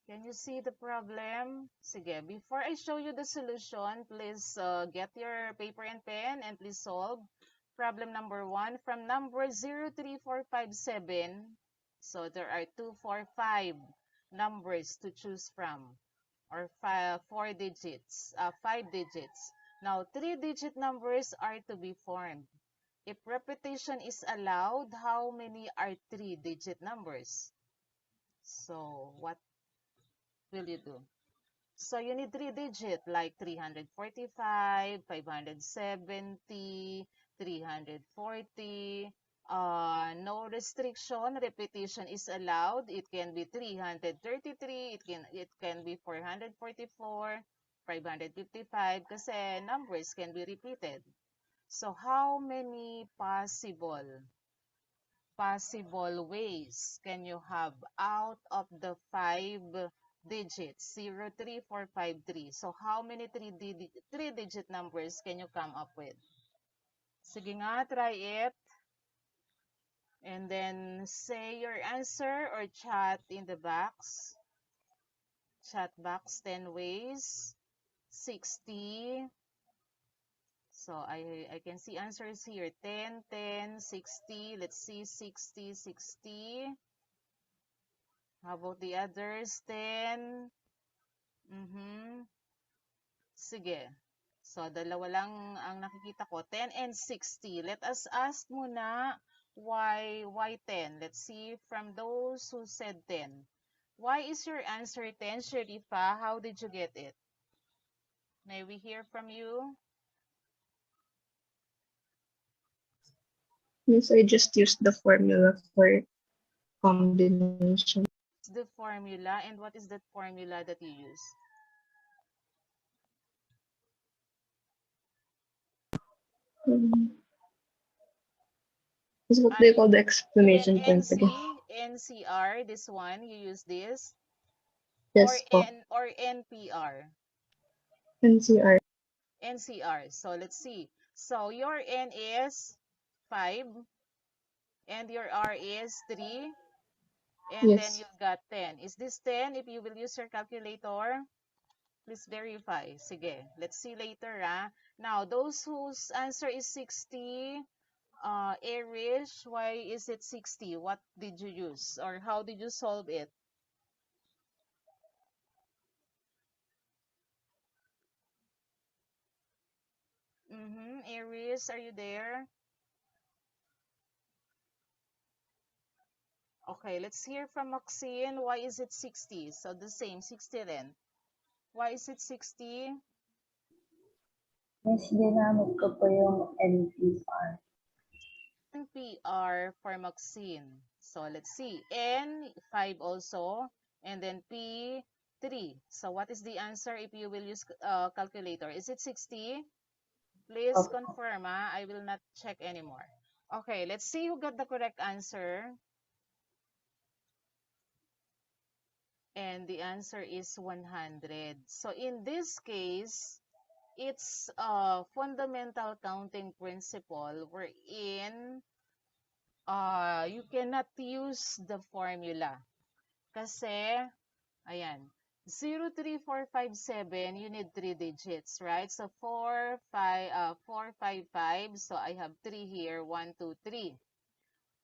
Can you see the problem? Sige, before I show you the solution, please get your paper and pen and please solve problem number 1 from number 03457. So there are 245 numbers to choose from, or 4 digits, 5 digits. Now, 3-digit numbers are to be formed. If repetition is allowed, how many are 3-digit numbers? So, what will you do? So you need 3-digit like 345, 570, 340. No restriction. Repetition is allowed. It can be 333. It can be 444, 555. Kasi numbers can be repeated. So how many possible ways can you have out of the 5 digits? 0, 3, 4, 5, 3. So how many 3-digit numbers can you come up with? Sige nga, try it. And then say your answer or chat in the box. Chat box 10 ways. 60. So I can see answers here. 10, 10, 60. Let's see, 60, 60. How about the others? 10. Sige. So, dalawa lang ang nakikita ko. 10 and 60. Let us ask muna why 10. Let's see from those who said 10. Why is your answer 10, Sharifa? How did you get it? May we hear from you? Yes, I just used the formula for combination. The formula, and what is that formula that you use? Is what they call the explanation point again. NCR, this one, you use this? Yes, Or NPR? NCR. NCR. So let's see. So your N is 5 and your R is 3 and then Yes. you got 10. Is this 10 if you will use your calculator? Please verify. Sige. Let's see later. Now, those whose answer is 60, Irish, why is it 60? What did you use or how did you solve it? Aries, are you there? Okay, let's hear from Maxine. Why is it 60? So the same, 60 then. Why is it 60? Mas ginamit ko po yung NPR. NPR for Maxine. So let's see. N, 5 also. And then P, 3. So what is the answer if you will use calculator? Is it 60? Please confirm. I will not check anymore. Okay, let's see who got the correct answer. And the answer is 100. So in this case, it's a fundamental counting principle wherein you cannot use the formula. Kasi, ayan, 0, 3, 4, 5, 7, you need 3 digits, right? So 4, 5, 5. So I have 3 here, 1, 2, 3.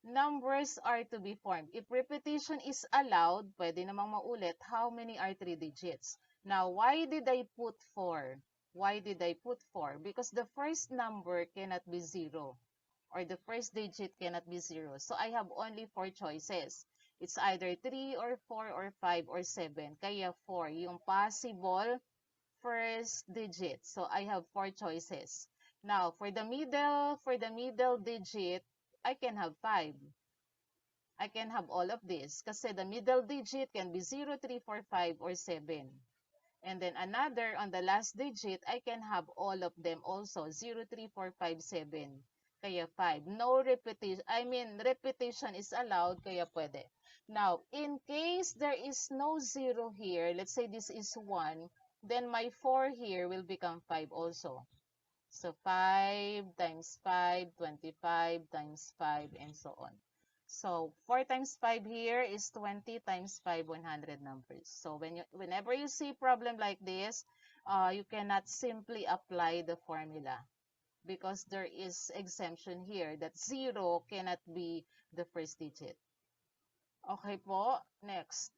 Numbers are to be formed. If repetition is allowed, pwede namang maulit, how many are 3 digits? Now, why did I put 4? Why did I put 4? Because the first number cannot be 0. Or the first digit cannot be 0. So I have only 4 choices. It's either 3 or 4 or 5 or 7. Kaya 4, yung possible first digit. So I have 4 choices. Now, for the middle digit, I can have 5. I can have all of this kasi the middle digit can be 0, 3, 4, 5, or 7. And then another, on the last digit, I can have all of them also, 0, 3, 4, 5, 7. Kaya 5. No repetition. Repetition is allowed, kaya pwede. Now, in case there is no 0 here, let's say this is 1, then my 4 here will become 5 also. So 5 times 5, 25 times 5, and so on. So 4 times 5 here is 20 times 5 100 numbers. So whenever you see problem like this, you cannot simply apply the formula because there is exemption here that 0 cannot be the first digit. Okay po, next.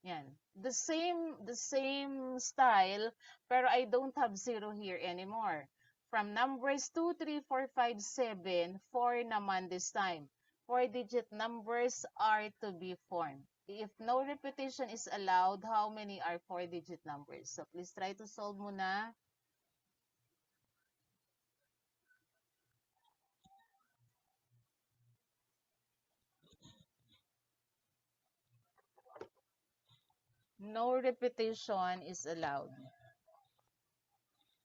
Yan. The same style, pero I don't have 0 here anymore. From numbers 2, 3, 4, 5, 7, 4 naman this time. 4-digit numbers are to be formed. If no repetition is allowed, how many are 4-digit numbers? So please try to solve muna. No repetition is allowed.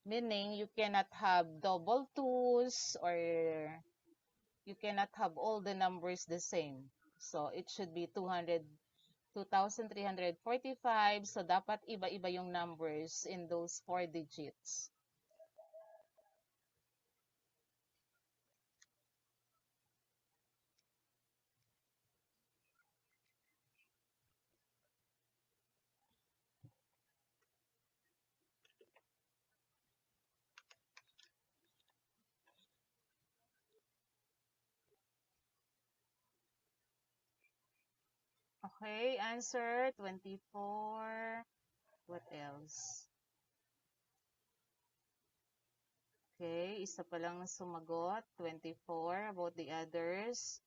Meaning you cannot have double twos or you cannot have all the numbers the same. So it should be 2,345. So dapat iba-iba yung numbers in those 4 digits. Okay, answer 24. What else? Okay, isa pa lang sumagot. 24. About the others.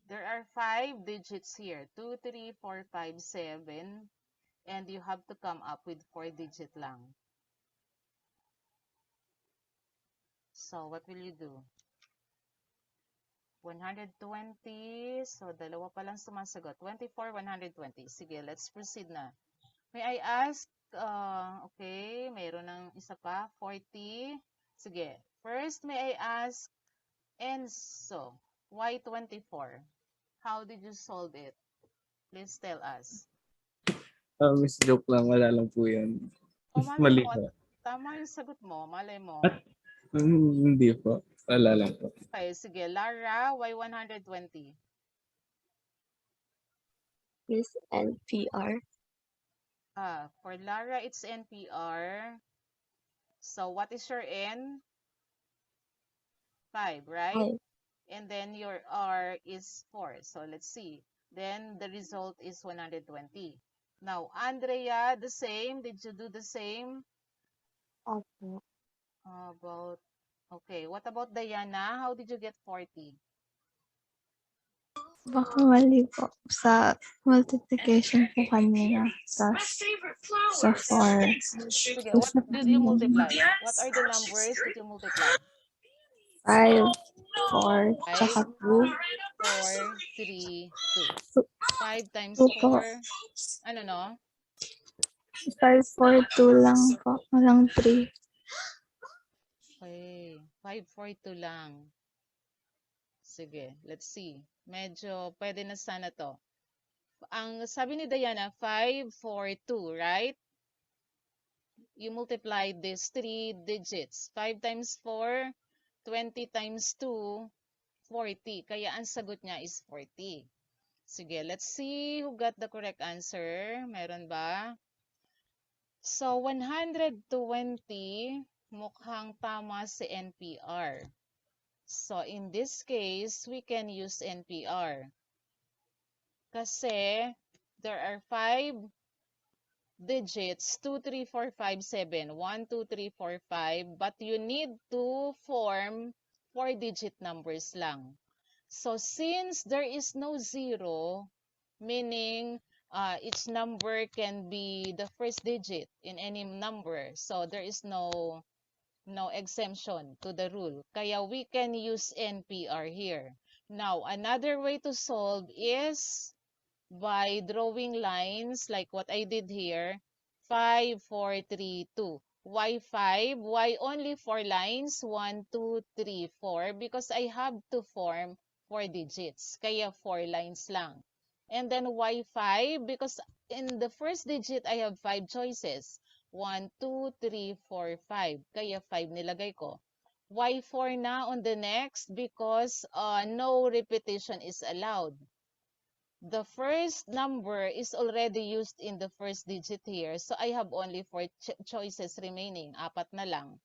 There are 5 digits here. 2, 3, 4, 5, 7. And you have to come up with 4 digit lang. So, what will you do? 120. So, dalawa pa lang sumasagot. 24, 120. Sige, let's proceed na. May I ask, okay, mayroon ng isa pa, 40. Sige, first may I ask, Enzo, why 24? How did you solve it? Please tell us. Miss joke lang, wala lang po yun. O malay Mali mo, po. tama yung sagot mo, malay mo. At hindi po. Wala lang po. Okay, sige, Lara, why 120? Is NPR. For Lara, it's NPR. So, what is your N? 5, right? 5. And then your R is 4. So, let's see. Then, the result is 120. Now, Andrea, the same. Did you do the same? Opo. Okay, what about Diana? How did you get 40? Baka mali po sa multiplication po kanina. Sa 4. Sige, what did you multiply? What are the numbers that you multiply? 5, 4, 5, tsaka 2. 4, 3, 2. 5 times 2 po. 4. Ano no? 5, 4, 2 lang po. Walang 3. Okay, 5, 4, 2 lang. Sige, let's see. Medyo pwede na sana to. Ang sabi ni Diana, 5, 4, 2, right? You multiply these 3 digits. 5 times 4, 20 times 2, 40. Kaya ang sagot niya is 40. Sige, let's see who got the correct answer. Meron ba? So, 120, mukhang tama si NPR. So, in this case, we can use NPR. Kasi, there are 5 digits, 2, 3, 4, 5, 7. 1, 2, 3, 4, 5. But you need to form 4-digit numbers lang. So, since there is no 0, meaning each number can be the first digit in any number. So, there is no exemption to the rule. Kaya we can use NPR here. Now, another way to solve is by drawing lines like what I did here. 5, 4, 3, 2. Why 5? Why only 4 lines? 1, 2, 3, 4. Because I have to form 4 digits. Kaya 4 lines lang. And then why 5? Because in the first digit, I have 5 choices. 1, 2, 3, 4, 5. Kaya 5 nilagay ko. Why 4 na on the next? Because no repetition is allowed. The first number is already used in the first digit here. So I have only 4 choices remaining. 4 na lang.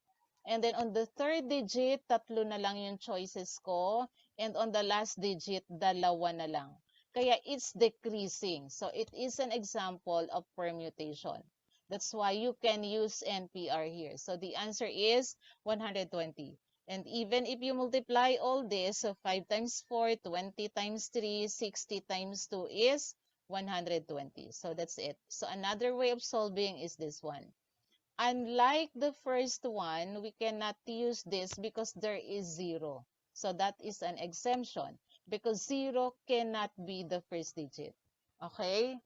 And then on the third digit, 3 na lang yung choices ko. And on the last digit, 2 na lang. Kaya it's decreasing. So it is an example of permutation. That's why you can use NPR here. So the answer is 120. And even if you multiply all this, so 5 times 4, 20 times 3, 60 times 2 is 120. So that's it. So another way of solving is this one. Unlike the first one, we cannot use this because there is 0. So that is an exemption because 0 cannot be the first digit. Okay?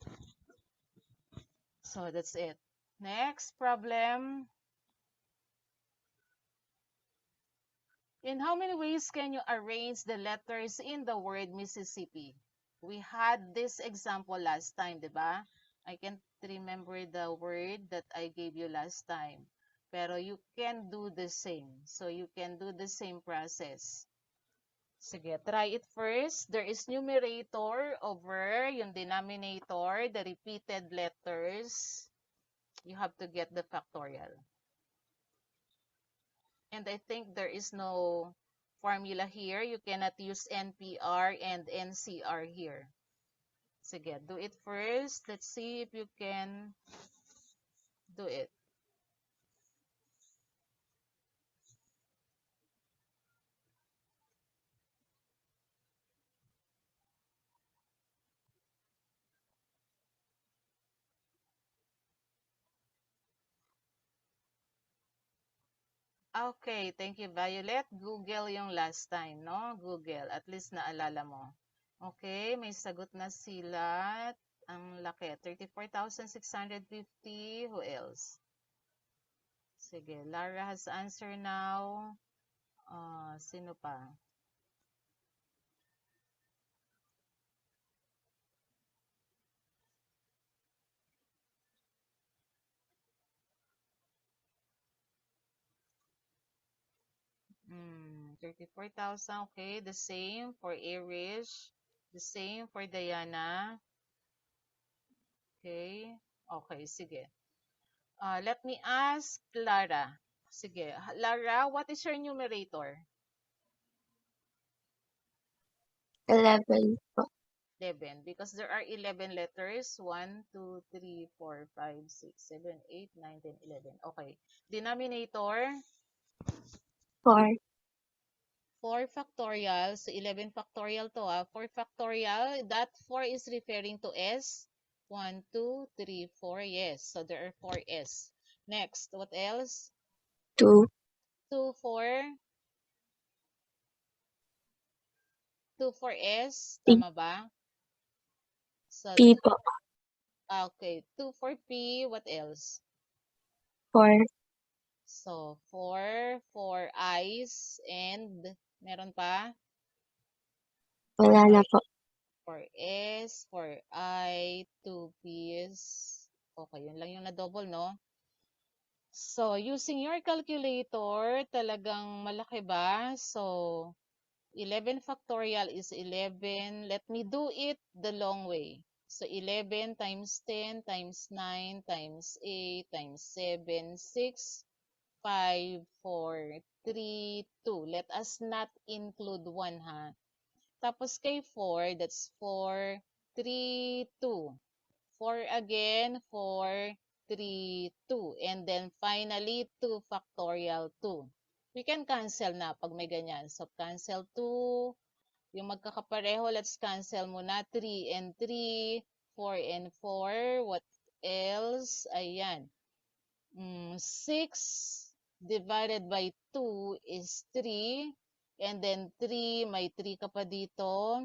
So that's it. Next problem. In how many ways can you arrange the letters in the word Mississippi? We had this example last time, di ba? I can't remember the word that I gave you last time. Pero you can do the same. So you can do the same process. Sige, try it first. There is numerator over yung denominator, the repeated letters. You have to get the factorial. And I think there is no formula here. You cannot use NPR and NCR here. Sige, do it first. Let's see if you can do it. Okay, thank you, Violet. Google yung last time, no? Google. At least naalala mo. Okay, may sagot na sila. Ang laki. 34,650. Who else? Sige, Lara has answer now. Sino pa? 34,000. Okay, the same for Irish. The same for Diana. Okay. Okay, sige. Let me ask Lara. Sige. Lara, what is your numerator? 11 po. 11. Because there are 11 letters. 1, 2, 3, 4, 5, 6, 7, 8, 9, 10, 11. Okay. Denominator? 4. 4 factorial. So, 11 factorial to 4 factorial. That 4 is referring to S. 1, 2, 3, 4. Yes. So, there are 4 S. Next, what else? 2. 2, 4. 2, 4 S. P. Tama ba? So, P po. okay. 2, 4 P. What else? 4. So, 4 I's. And, meron pa? Wala na po. 4 S, 4 I, 2 P's. Okay, yun lang yung na-double, no? So, using your calculator, talagang malaki ba? So, 11 factorial is 11. Let me do it the long way. So, 11 times 10 times 9 times 8 times 7, 6, 5, 4, 3, 2. Let us not include 1, ha? Tapos kay 4, that's 4, 3, 2. 4 again, 4, 3, 2. And then finally, 2 factorial 2. We can cancel na pag may ganyan. So, cancel 2. Yung magkakapareho, let's cancel muna. 3 and 3. 4 and 4. What else? Ayan. 6 divided by 2 is 3. And then 3, may 3 ka pa dito.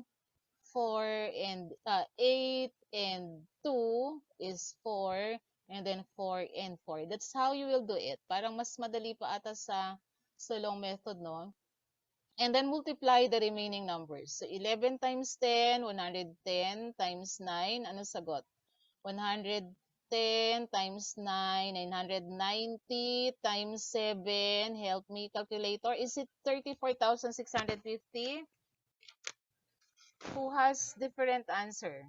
4 and 8 and 2 is 4. And then 4 and 4. That's how you will do it. Parang mas madali pa ata sa long method, no? And then multiply the remaining numbers. So 11 times 10, 110 times 9. Ano sagot? 110 910 times 9, 990 times 7. Help me, calculator. Is it 34,650? Who has different answer?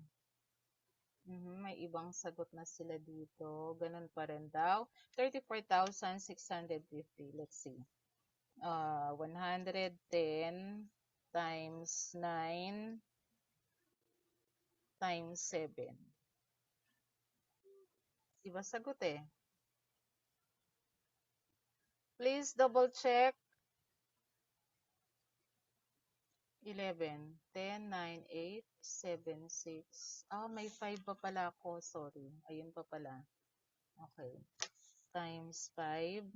May ibang sagot na sila dito. Ganun pa rin daw. 34,650. Let's see. 110 times 9 times 7. Iba sagot eh. Please double check. 11, 10, 9, 8, 7, 6. May 5 pa pala ako. Sorry. Ayun pa pala. Okay. Times 5.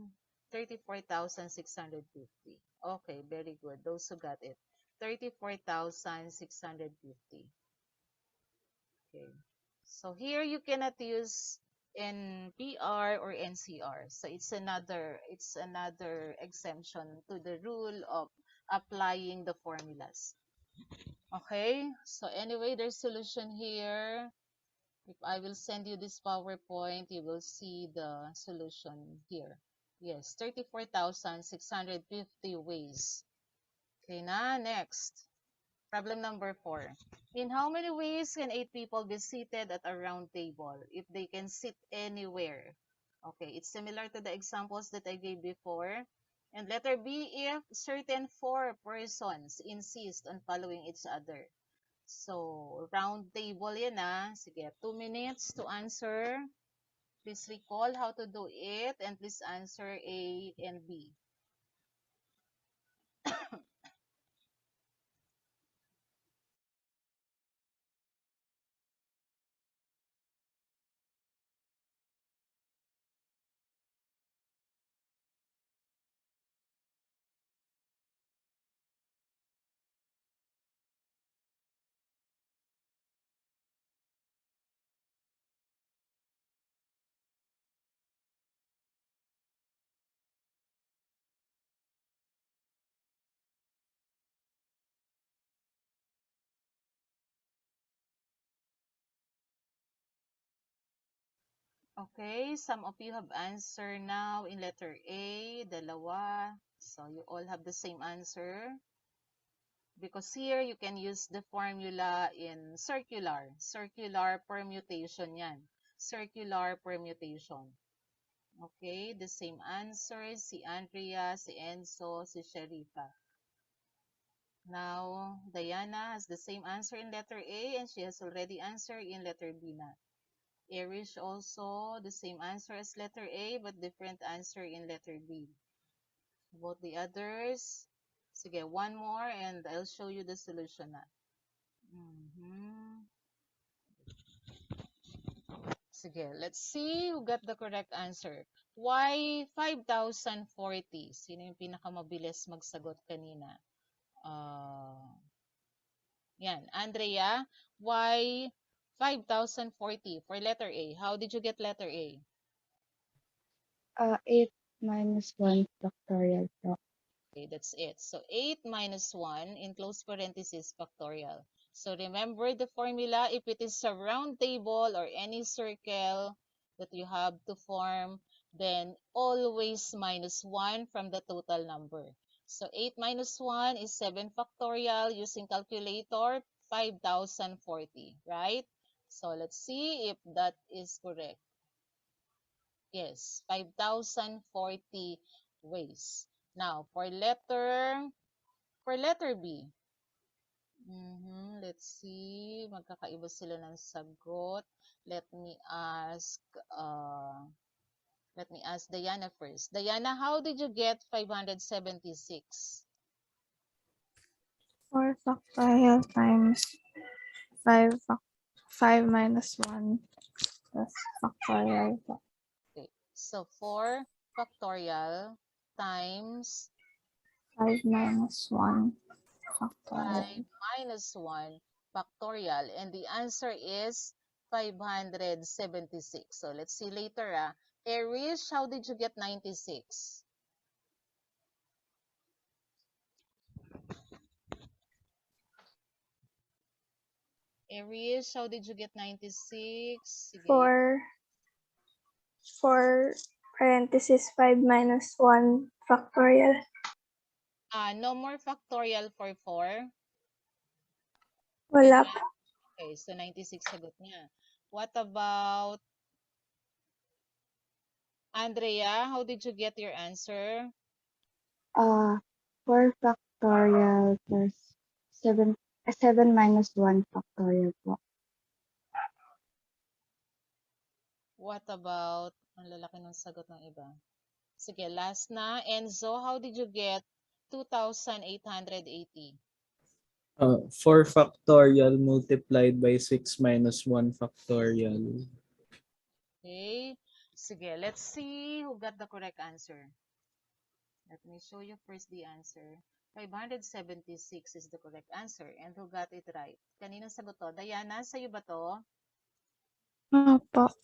34,650. Okay, very good. Those who got it. 34,650. Okay. So here you cannot use NPR or NCR. So it's another exemption to the rule of applying the formulas. Okay? So anyway, there's solution here. If I will send you this PowerPoint, you will see the solution here. Yes, 34,650 ways. Okay na, next. Problem number 4. In how many ways can 8 people be seated at a round table if they can sit anywhere? Okay, it's similar to the examples that I gave before. And letter B, if certain 4 persons insist on following each other. So, round table yan Sige, 2 minutes to answer. Please recall how to do it and please answer A and B. Okay, some of you have answered now in letter A, dalawa. So you all have the same answer. Because here you can use the formula in circular permutation yan. Circular permutation. Okay, the same answer, si Andrea, si Enzo, si Sharifa. Now, Diana has the same answer in letter A and she has already answered in letter B na. Irish also, the same answer as letter A but different answer in letter B. About the others, sige, one more and I'll show you the solution na. Sige, let's see who got the correct answer. Why 5,040? Sino yung pinakamabilis magsagot kanina? Yan, Andrea, why 5,040 for letter A? How did you get letter A? 8 minus 1 factorial po. Okay, that's it. So 8 minus 1 in close parenthesis factorial. So remember the formula. If it is a round table or any circle that you have to form, then always minus 1 from the total number. So 8 minus 1 is 7 factorial. Using calculator, 5,040, right? So let's see if that is correct. Yes, 5,040 ways. Now, for letter B. Let's see. Magkakaiba sila ng sagot. Let me ask Diana first. Diana, how did you get 576? 4 factorial times 5 minus 1 plus factorial po. Okay. So 4 factorial times 5 minus 1 5 factorial. minus 1 factorial. And the answer is 576. So let's see later. Erish, how did you get 96? Aries, how did you get 96? Sige. 4 4 parenthesis 5 minus 1 factorial. No more factorial for 4. Wala po. Okay, so 96 sagot niya. What about Andrea? How did you get your answer? 4 factorial plus 7 minus 1 factorial po. What about, ang lalaki ng sagot ng iba. Sige, last na. Enzo, how did you get 2,880? 4 factorial multiplied by 6 minus 1 factorial. Okay. Sige, let's see who got the correct answer. Let me show you first the answer. 576 is the correct answer. And who got it right? Kaninong sagot to? Diana, sa'yo ba to? Opo.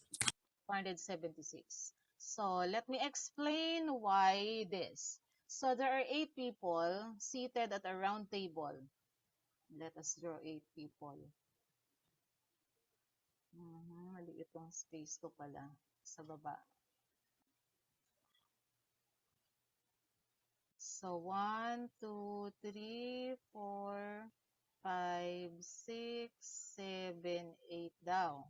476. So let me explain why this. So there are 8 people seated at a round table. Let us draw 8 people. Maliit yung space ko pala sa baba. So 1, 2, 3, 4, 5, 6, 7, 8 daw.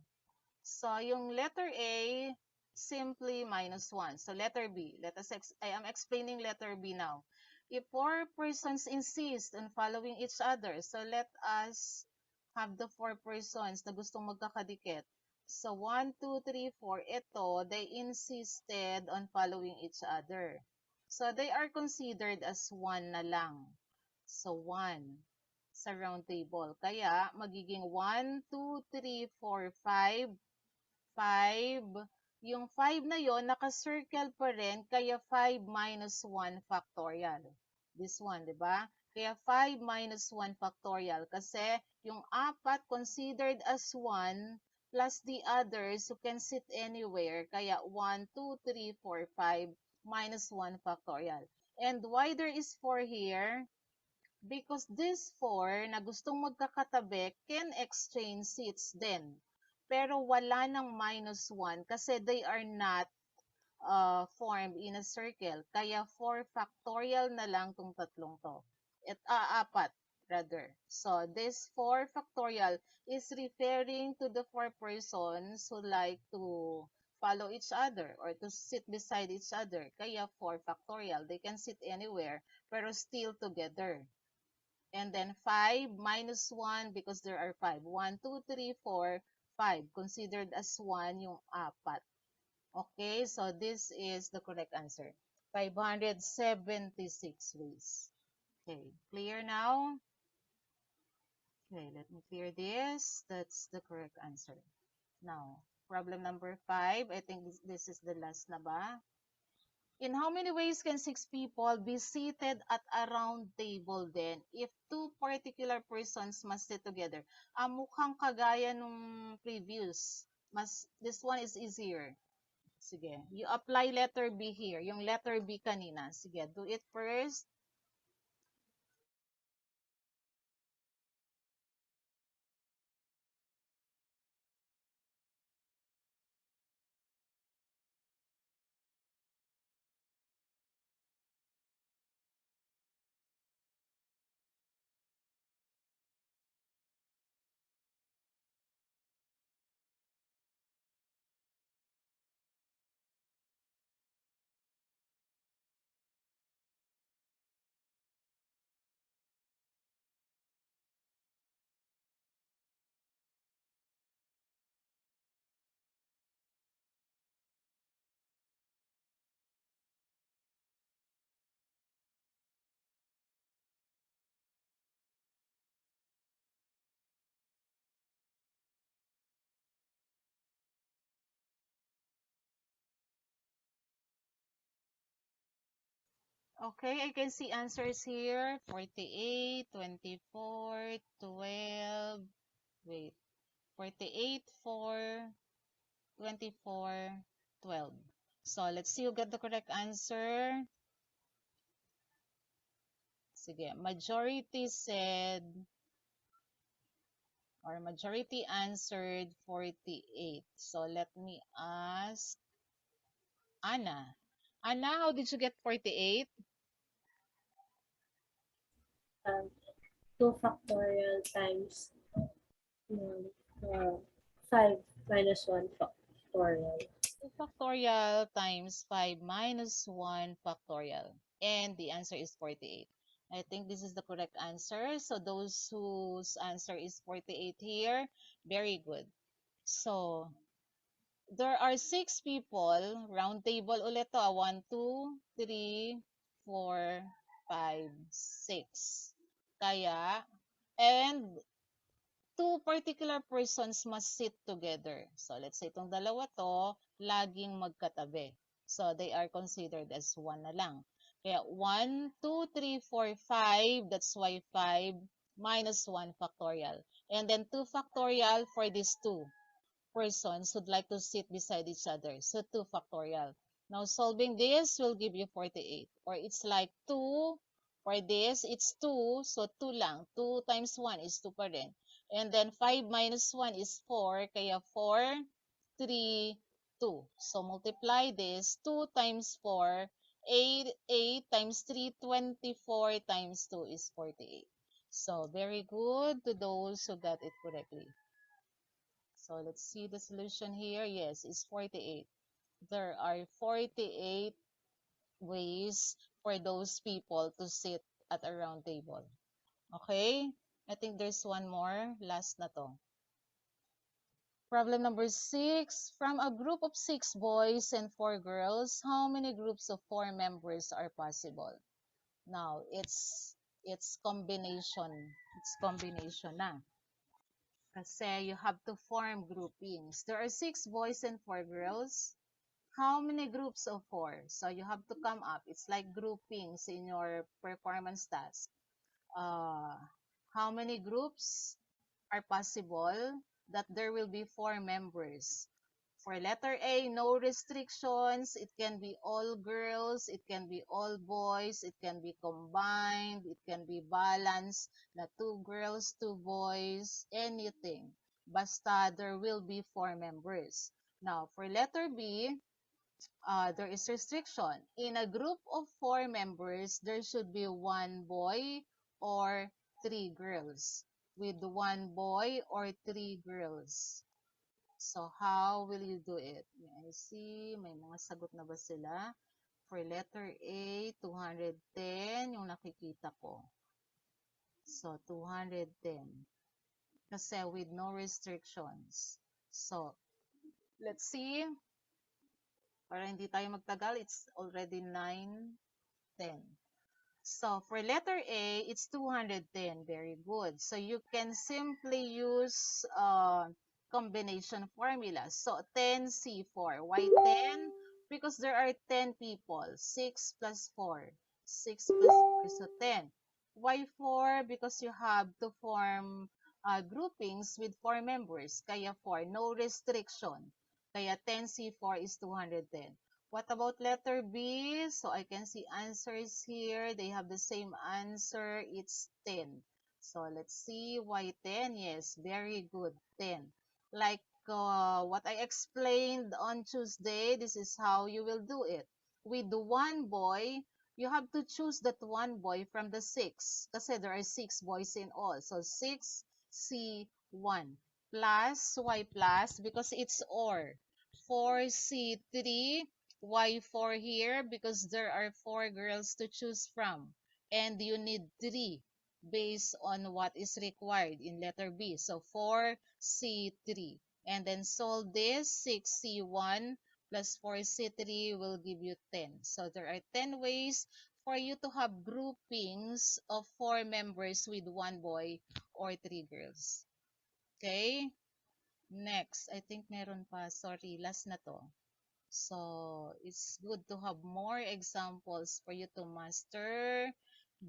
So yung letter A, simply minus 1. So letter B, I am explaining letter B now. If 4 persons insist on following each other, so let us have the 4 persons na gustong magkakadikit. So 1, 2, 3, 4, ito, they insisted on following each other. So they are considered as 1 na lang. So 1 sa round table. Kaya magiging 1, 2, 3, 4, 5, 5. Yung 5 na yon naka-circle pa rin, kaya 5 minus 1 factorial. This one, di ba? Kaya 5 minus 1 factorial kasi yung 4 considered as 1 plus the others who can sit anywhere. Kaya 1, 2, 3, 4, 5 minus 1 factorial. And why there is 4 here? Because these 4 na gustong magkakatabi can exchange seats din. Pero wala ng minus 1 kasi they are not formed in a circle. Kaya 4 factorial na lang tong tatlong to. Apat rather. So this 4 factorial is referring to the 4 persons who like to follow each other or to sit beside each other. Kaya 4 factorial. They can sit anywhere pero still together. And then 5 minus 1 because there are 5. 1, 2, 3, 4, 5. Considered as 1 yung 4. Okay, so this is the correct answer. 576 ways. Okay, clear now? Okay, let me clear this. That's the correct answer. Now, problem number 5. I think this is the last na ba? In how many ways can 6 people be seated at a round table then if 2 particular persons must sit together? Mukhang kagaya nung previous. This one is easier. Sige. You apply letter B here. Yung letter B kanina. Sige, do it first. Okay, I can see answers here. 48, 24, 12. Wait. 48, 4, 24, 12. So, let's see who got the correct answer. Sige, majority said, or majority answered 48. So, let me ask Anna. Anna, how did you get 48? Um, 2 factorial times um, uh, 5 minus 1 factorial. 2 factorial times 5 minus 1 factorial. And the answer is 48. I think this is the correct answer. So those whose answer is 48 here, very good. So there are 6 people. Round table ulit to. 1, 2, 3, 4, 5, 6. Kaya, and two particular persons must sit together. So, let's say itong dalawa to, laging magkatabi. So, they are considered as one na lang. Kaya, 1, 2, 3, 4, 5. That's why 5 minus 1 factorial. And then 2 factorial for these two persons who'd like to sit beside each other. So 2 factorial. Now solving this will give you 48. Or it's like 2 for this, it's 2. So 2 lang. 2 times 1 is 2 pa rin. And then 5 minus 1 is 4. Kaya 4, 3, 2. So multiply this. 2 times 4, 8. 8 times 3, 24 times 2 is 48. So very good to those who got it correctly. So let's see the solution here. Yes, it's 48. There are 48 ways for those people to sit at a round table. Okay? I think there's one more. Last na to. Problem number 6. From a group of 6 boys and 4 girls, how many groups of 4 members are possible? Now, it's combination. It's combination na. Kasi you have to form groupings. There are 6 boys and 4 girls. How many groups of 4? So you have to come up. It's like groupings in your performance task. Uh, how many groups are possible that there will be 4 members? For letter A, no restrictions. It can be all girls. It can be all boys. It can be combined. It can be balanced. Na 2 girls, 2 boys, anything. Basta there will be 4 members. Now, for letter B, there is restriction. In a group of 4 members, there should be 1 boy or 3 girls. With 1 boy or 3 girls. So, how will you do it? May I see, may mga sagot na ba sila? For letter A, 210 yung nakikita ko. So, 210. Kasi with no restrictions. So, let's see. Para hindi tayo magtagal, it's already 9:10. So, for letter A, it's 210. Very good. So, you can simply use combination formula. So, 10C4. Why 10? Because there are 10 people. 6 plus 4. 6 plus 4, so 10. Why 4? Because you have to form groupings with 4 members. Kaya 4. No restriction. Kaya 10C4 is 210. What about letter B? So I can see answers here. They have the same answer. It's 10. So let's see why 10. Yes, very good. 10. Like what I explained on Tuesday, this is how you will do it. With the one boy, you have to choose that one boy from the 6. Kasi there are 6 boys in all. So 6C1 plus, why plus? Because it's OR. 4C3. Why 4 here? Because there are 4 girls to choose from. And you need 3 based on what is required in letter B. So 4C3. And then solve this. 6C1 plus 4C3 will give you 10. So there are 10 ways for you to have groupings of 4 members with 1 boy or 3 girls. Okay? Next. I think meron pa. Sorry, last na to. So, it's good to have more examples for you to master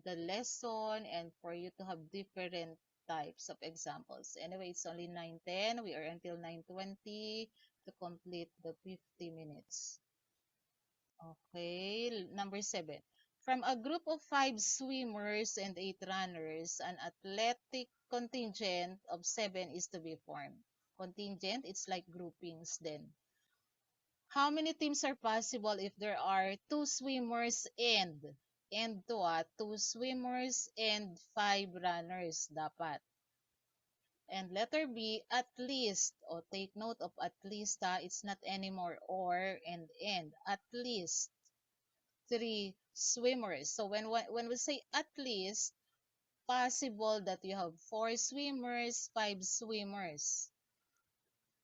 the lesson and for you to have different types of examples. Anyway, it's only 9:10. We are until 9:20 to complete the 50 minutes. Okay, number 7. From a group of 5 swimmers and 8 runners, an athletic contingent of 7 is to be formed. Contingent, it's like groupings then. How many teams are possible if there are two swimmers and to 2 swimmers and 5 runners dapat. And letter B, at least. O take note of at least it's not anymore or and. At least 3 swimmers. So when we say at least, possible that you have 4 swimmers, 5 swimmers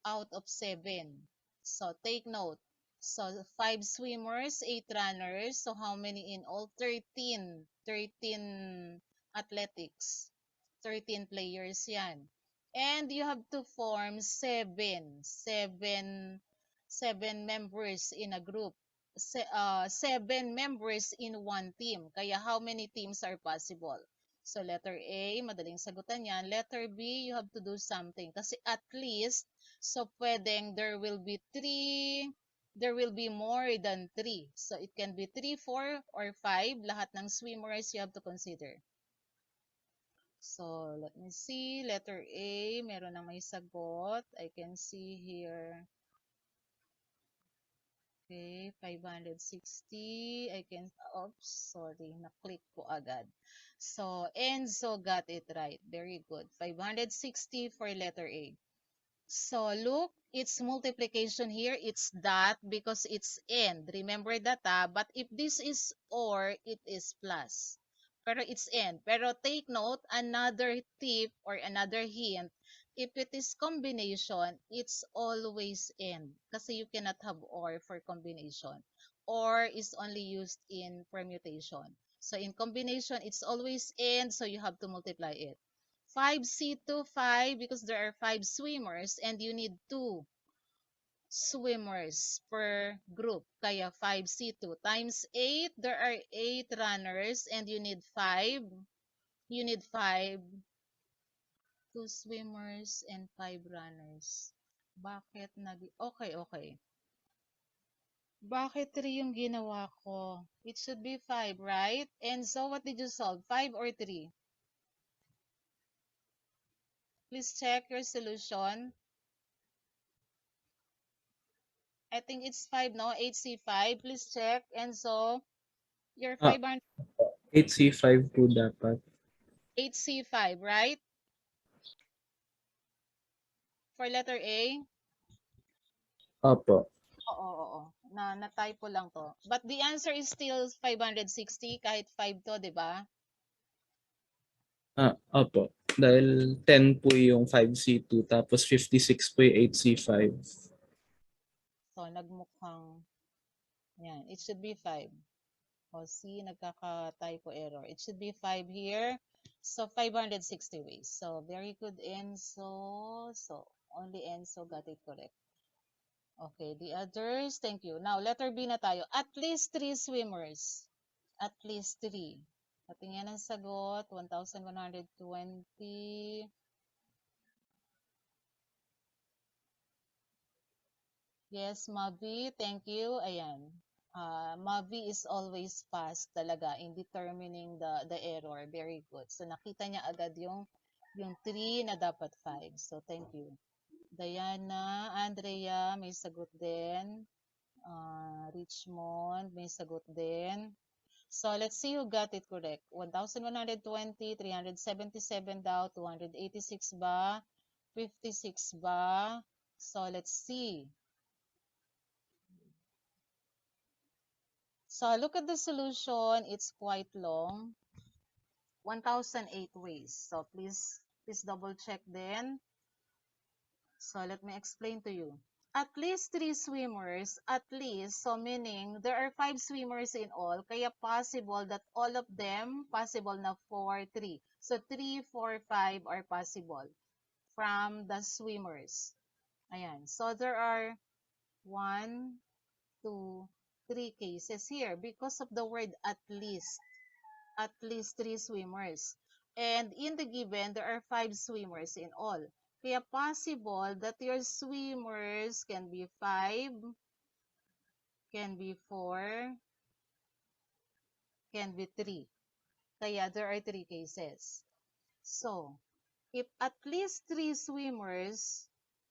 out of 7. So take note. So 5 swimmers, 8 runners. So how many in all? 13. 13 athletics. 13 players yan. And you have to form 7 members in a group. 7 members in one team. Kaya how many teams are possible? So letter A, madaling sagutan yan. Letter B, you have to do something. Kasi at least, so pwedeng there will be more than 3. So it can be 3, 4, or 5. Lahat ng swimmers you have to consider. So let me see. Letter A, meron na may sagot. I can see here. Okay, 560. I can, oops, sorry, na-click ko agad. So, Enzo got it right. Very good. 560 for letter A. So, look, it's multiplication here. It's dot because it's end. Remember that, but if this is or, it is plus. Pero it's end. Pero take note, another tip or another hint, if it is combination, it's always end. Kasi you cannot have or for combination. Or is only used in permutation. So, in combination, it's always end, so you have to multiply it. 5C2, 5 because there are 5 swimmers and you need 2 swimmers per group. Kaya 5C2 times 8, there are 8 runners and you need 5. You need 5, 2 swimmers and 5 runners. Bakit okay, okay. Bakit 3 yung ginawa ko? It should be 5, right? And so what did you solve? 5 or 3? Please check your solution. I think it's 5, no? 8C5. Please check. And so, your Ah, 500, 8C5 po dapat. 8C5, right? For letter A? Opo. Oo. Na-typo lang to. But the answer is still 560 kahit 5 to, di ba? Opo. Dahil 10 po yung 5C2 tapos 56 po yung 8C5. So, nagmukhang, yan. It should be 5. O, see, nagkaka-typo error. It should be 5 here. So, 560 ways. So, very good, Enzo. So, only Enzo got it correct. Okay, the others, thank you. Now, letter B na tayo. At least 3 swimmers. At least 3. Patingin ang sagot, 1,120. Yes, Mavi, thank you. Ayan. Mavi is always fast talaga in determining the error. Very good. So, nakita niya agad yung 3 na dapat 5. So, thank you. Diana, Andrea, may sagot din. Richmond, may sagot din. So, let's see who got it correct. 1,120, 377 daw, 286 ba, 56 ba? So, let's see. So, look at the solution. It's quite long. 1,008 ways. So, please double check then. So, let me explain to you. At least 3 swimmers, at least, so meaning there are 5 swimmers in all, kaya possible that all of them, possible na 4, 3. So 3, 4, 5 are possible from the swimmers. Ayan. So there are 1, 2, 3 cases here because of the word at least. At least 3 swimmers. And in the given, there are 5 swimmers in all. Kaya possible that your swimmers can be 5, can be 4, can be 3. Kaya there are 3 cases. So, if at least 3 swimmers,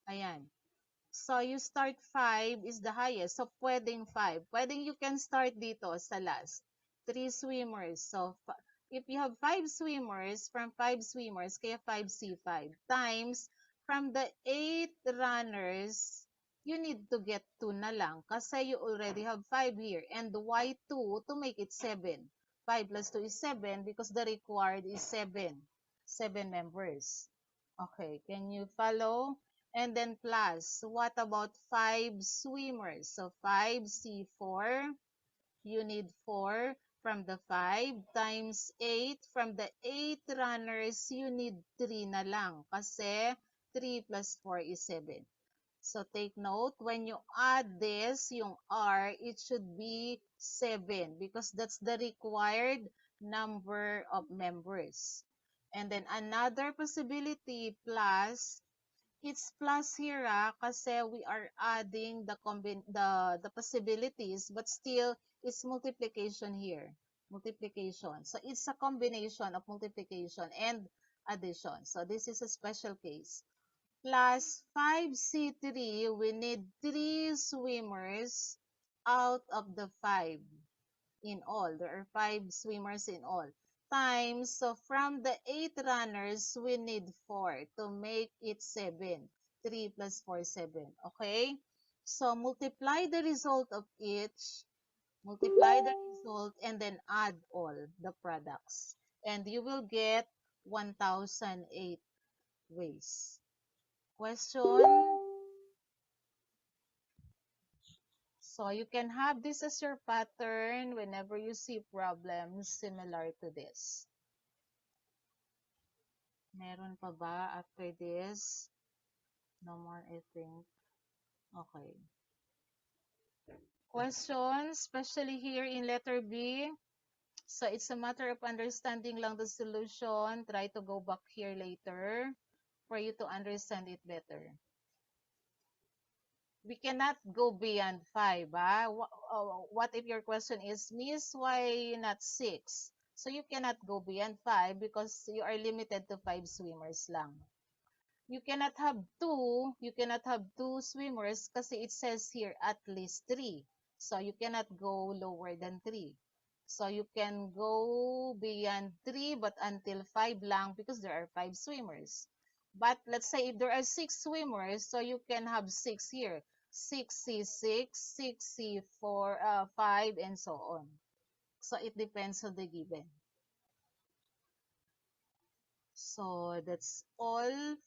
ayan, So you start 5 is the highest. So pwedeng 5. Pwedeng you can start dito sa last. 3 swimmers. So if you have 5 swimmers, from 5 swimmers, kaya 5C5 times from the 8 runners, you need to get 2 na lang kasi you already have 5 here. And why 2 to make it 7? 5 plus 2 is 7 because the required is 7. 7 members. Okay, can you follow? And then plus, what about 5 swimmers? So 5C4, you need 4 from the 5 times 8. From the 8 runners, you need 3 na lang kasi 3 plus 4 is 7. So take note, when you add this, yung R, it should be 7 because that's the required number of members. And then another possibility plus, it's plus here kasi we are adding the possibilities, but still it's multiplication here. Multiplication. So it's a combination of multiplication and addition. So this is a special case. Plus 5C3, we need 3 swimmers out of the 5 in all. There are 5 swimmers in all. Times, so from the 8 runners, we need 4 to make it 7. 3 plus 4, 7. Okay? So multiply the result of each, multiply the result, and then add all the products. And you will get 1,008 ways. Question? So you can have this as your pattern whenever you see problems similar to this. Meron pa ba after this? No more, I think. Okay. Questions, especially here in letter B. So it's a matter of understanding lang the solution. Try to go back here later for you to understand it better. We cannot go beyond 5. What if your question is, Miss, why not 6? So you cannot go beyond 5 because you are limited to 5 swimmers lang. You cannot have 2. You cannot have 2 swimmers kasi it says here at least 3. So you cannot go lower than 3. So you can go beyond 3 but until 5 lang because there are 5 swimmers. But let's say if there are 6 swimmers, so you can have 6 here. 6C6, 6C4, 5, and so on. So it depends on the given. So that's all